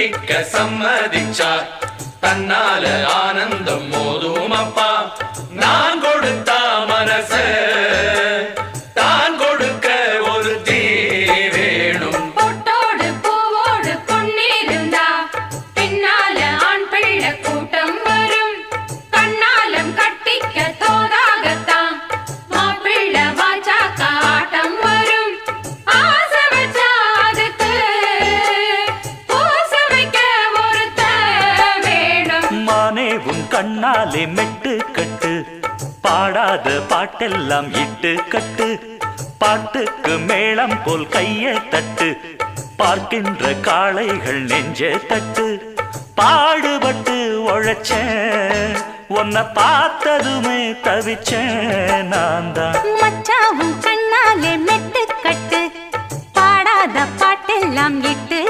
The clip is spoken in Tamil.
கட்டிக்க சம்மதிச்சார். தன்னால ஆனந்தம் மோதும் அப்பா. நான் கொடுத்தா மனச தான் கொடுக்க ஒரு தீ வேணும். பொட்டோடு பூவோடு பொன்னிருந்தா பின்னால ஆண் பிள்ளை கூட்டம் வரும். கண்ணாலம் கட்டிக்க தோதாகத்தான் மாப்பிள்ளை வாச்சாக்க ஆட்டம் வரும். ஆசை வச்சா அதுக்கு பூச வைக்க ஒருத்த வேணும். மானே உன் கண்ணாலே மெட்டு கட்டு, பாடாத பாட்டெல்லாம் இட்டு கட்டு. பாட்டுக்கு மேளம் போல் கையை தட்டு, பார்க்கின்ற காளைகள் நெஞ்சே தட்டு. பாடுபட்டு உழைச்சேன், உன்னை பார்த்ததுமே தவிச்சேன் நான் தான். மச்சாவும் கண்ணாலே மெட்டு கட்டு, பாடாத பாட்டெல்லாம் இட்டு